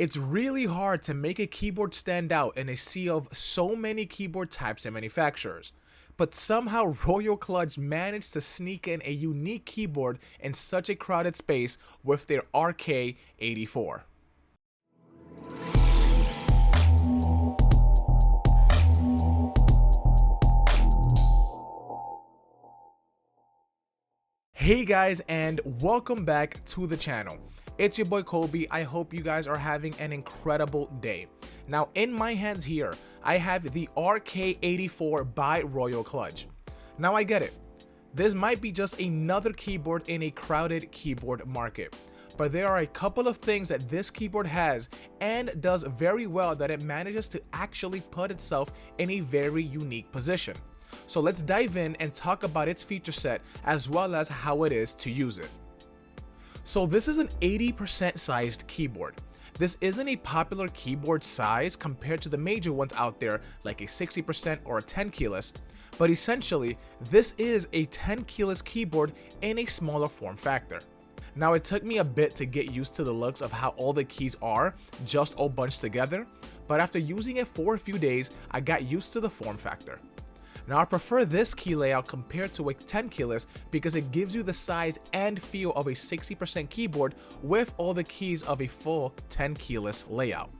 It's really hard to make a keyboard stand out in a sea of so many keyboard types and manufacturers, but somehow Royal Kludge managed to sneak in a unique keyboard in such a crowded space with their RK84. Hey guys, and welcome back to the channel. It's your boy Kobe. I hope you guys are having an incredible day. Now in my hands here, I have the RK84 by Royal Kludge. Now I get it. This might be just another keyboard in a crowded keyboard market, but there are a couple of things that this keyboard has and does very well that it manages to actually put itself in a very unique position. So let's dive in and talk about its feature set as well as how it is to use it. So this is an 80% sized keyboard. This isn't a popular keyboard size compared to the major ones out there like a 60% or a 10 keyless, but essentially this is a 10 keyless keyboard in a smaller form factor. Now it took me a bit to get used to the looks of how all the keys are just all bunched together, but after using it for a few days, I got used to the form factor. Now I prefer this key layout compared to a 10 keyless because it gives you the size and feel of a 60% keyboard with all the keys of a full 10 keyless layout.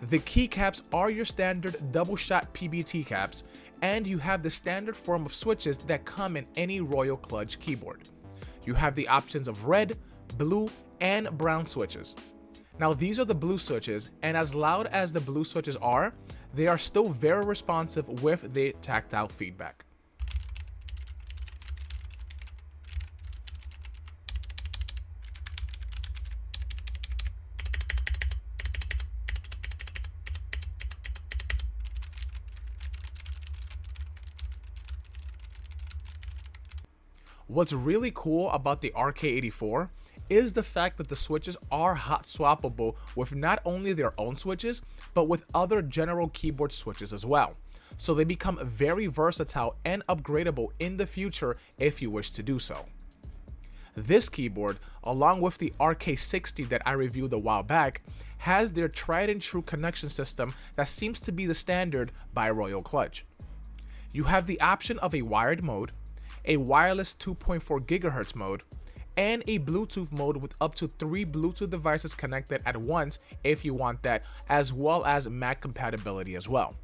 The keycaps are your standard double shot PBT caps, and you have the standard form of switches that come in any Royal Kludge keyboard. You have the options of red, blue, and brown switches. Now these are the blue switches, and as loud as the blue switches are, they are still very responsive with the tactile feedback. What's really cool about the RK84 is the fact that the switches are hot swappable with not only their own switches, but with other general keyboard switches as well. So they become very versatile and upgradable in the future if you wish to do so. This keyboard, along with the RK60 that I reviewed a while back, has their tried and true connection system that seems to be the standard by Royal Kludge. You have the option of a wired mode, a wireless 2.4 GHz mode, and a Bluetooth mode with up to 3 Bluetooth devices connected at once if you want that, as well as Mac compatibility as well.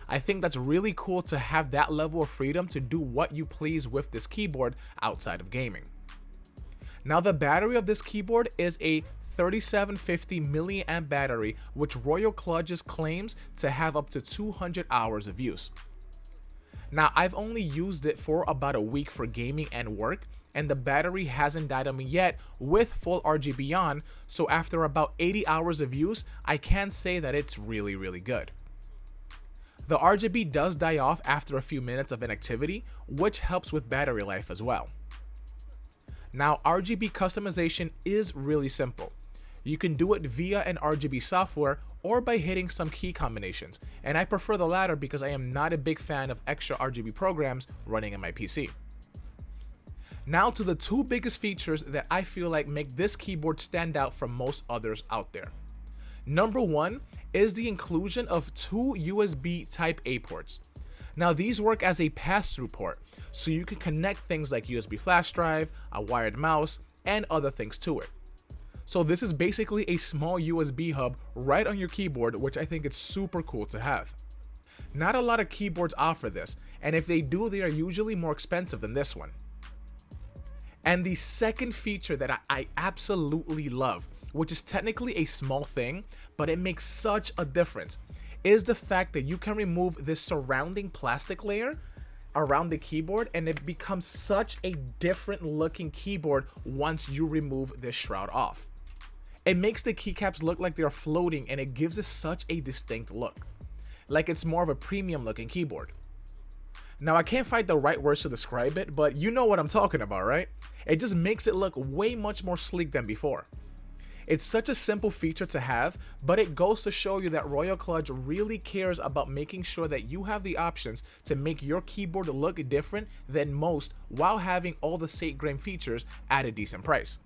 I think that's really cool to have that level of freedom to do what you please with this keyboard outside of gaming. Now the battery of this keyboard is a 3750 milliamp battery, which Royal Kludge claims to have up to 200 hours of use. Now I've only used it for about a week for gaming and work, and the battery hasn't died on me yet with full RGB on, so after about 80 hours of use, I can say that it's really good. The RGB does die off after a few minutes of inactivity, which helps with battery life as well. Now RGB customization is really simple. You can do it via an RGB software or by hitting some key combinations, and I prefer the latter because I am not a big fan of extra RGB programs running in my PC. Now to the two biggest features that I feel like make this keyboard stand out from most others out there. Number one is the inclusion of two USB Type A ports. Now these work as a pass-through port, so you can connect things like USB flash drive, a wired mouse, and other things to it. So this is basically a small USB hub right on your keyboard, which I think is super cool to have. Not a lot of keyboards offer this, and if they do, they are usually more expensive than this one. And the second feature that I absolutely love, which is technically a small thing, but it makes such a difference, is the fact that you can remove this surrounding plastic layer around the keyboard, and it becomes such a different looking keyboard once you remove this shroud off. It makes the keycaps look like they're floating, and it gives it such a distinct look, like it's more of a premium looking keyboard. Now I can't find the right words to describe it, but you know what I'm talking about, right? It just makes it look way much more sleek than before. It's such a simple feature to have, but it goes to show you that Royal Kludge really cares about making sure that you have the options to make your keyboard look different than most while having all the same great features at a decent price.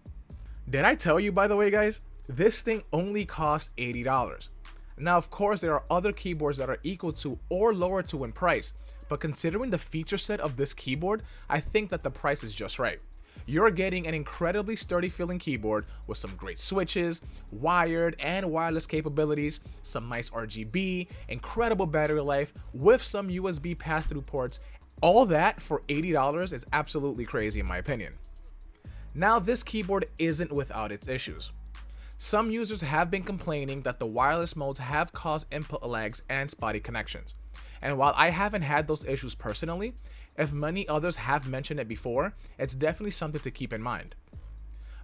Did I tell you, by the way, guys? This thing only costs $80. Now, of course, there are other keyboards that are equal to or lower to in price, but considering the feature set of this keyboard, I think that the price is just right. You're getting an incredibly sturdy feeling keyboard with some great switches, wired and wireless capabilities, some nice RGB, incredible battery life with some USB pass-through ports. All that for $80 is absolutely crazy in my opinion. Now, this keyboard isn't without its issues. Some users have been complaining that the wireless modes have caused input lags and spotty connections. And while I haven't had those issues personally, if many others have mentioned it before, it's definitely something to keep in mind.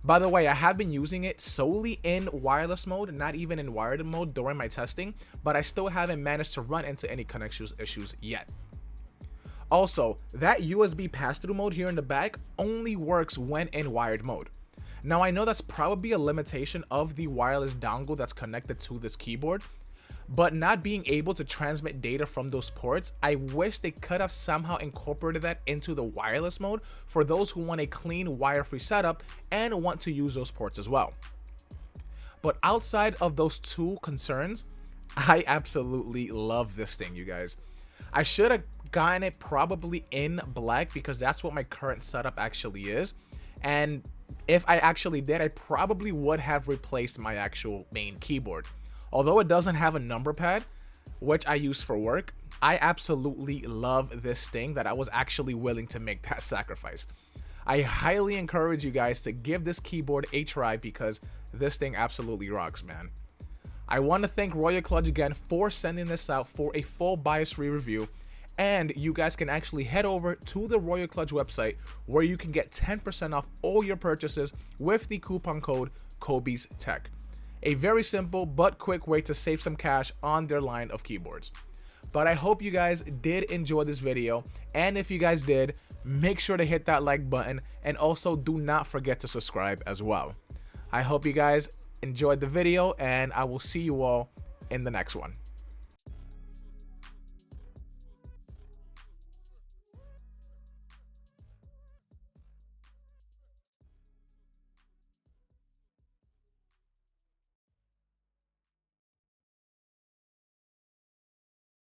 By the way, I have been using it solely in wireless mode, not even in wired mode during my testing, but I still haven't managed to run into any connection issues yet. Also, that USB pass-through mode here in the back only works when in wired mode. Now, I know that's probably a limitation of the wireless dongle that's connected to this keyboard, but not being able to transmit data from those ports, I wish they could have somehow incorporated that into the wireless mode for those who want a clean wire-free setup and want to use those ports as well. But outside of those two concerns, I absolutely love this thing, you guys. I should have gotten it probably in black because that's what my current setup actually is. And if I actually did, I probably would have replaced my actual main keyboard. Although it doesn't have a number pad, which I use for work, I absolutely love this thing that I was actually willing to make that sacrifice. I highly encourage you guys to give this keyboard a try because this thing absolutely rocks, man. I want to thank Royal Kludge again for sending this out for a full bias-free review. And you guys can actually head over to the Royal Kludge website where you can get 10% off all your purchases with the coupon code KOBESTech. A very simple but quick way to save some cash on their line of keyboards. But I hope you guys did enjoy this video, and if you guys did, make sure to hit that like button and also do not forget to subscribe as well. I hope you guys enjoyed the video, and I will see you all in the next one.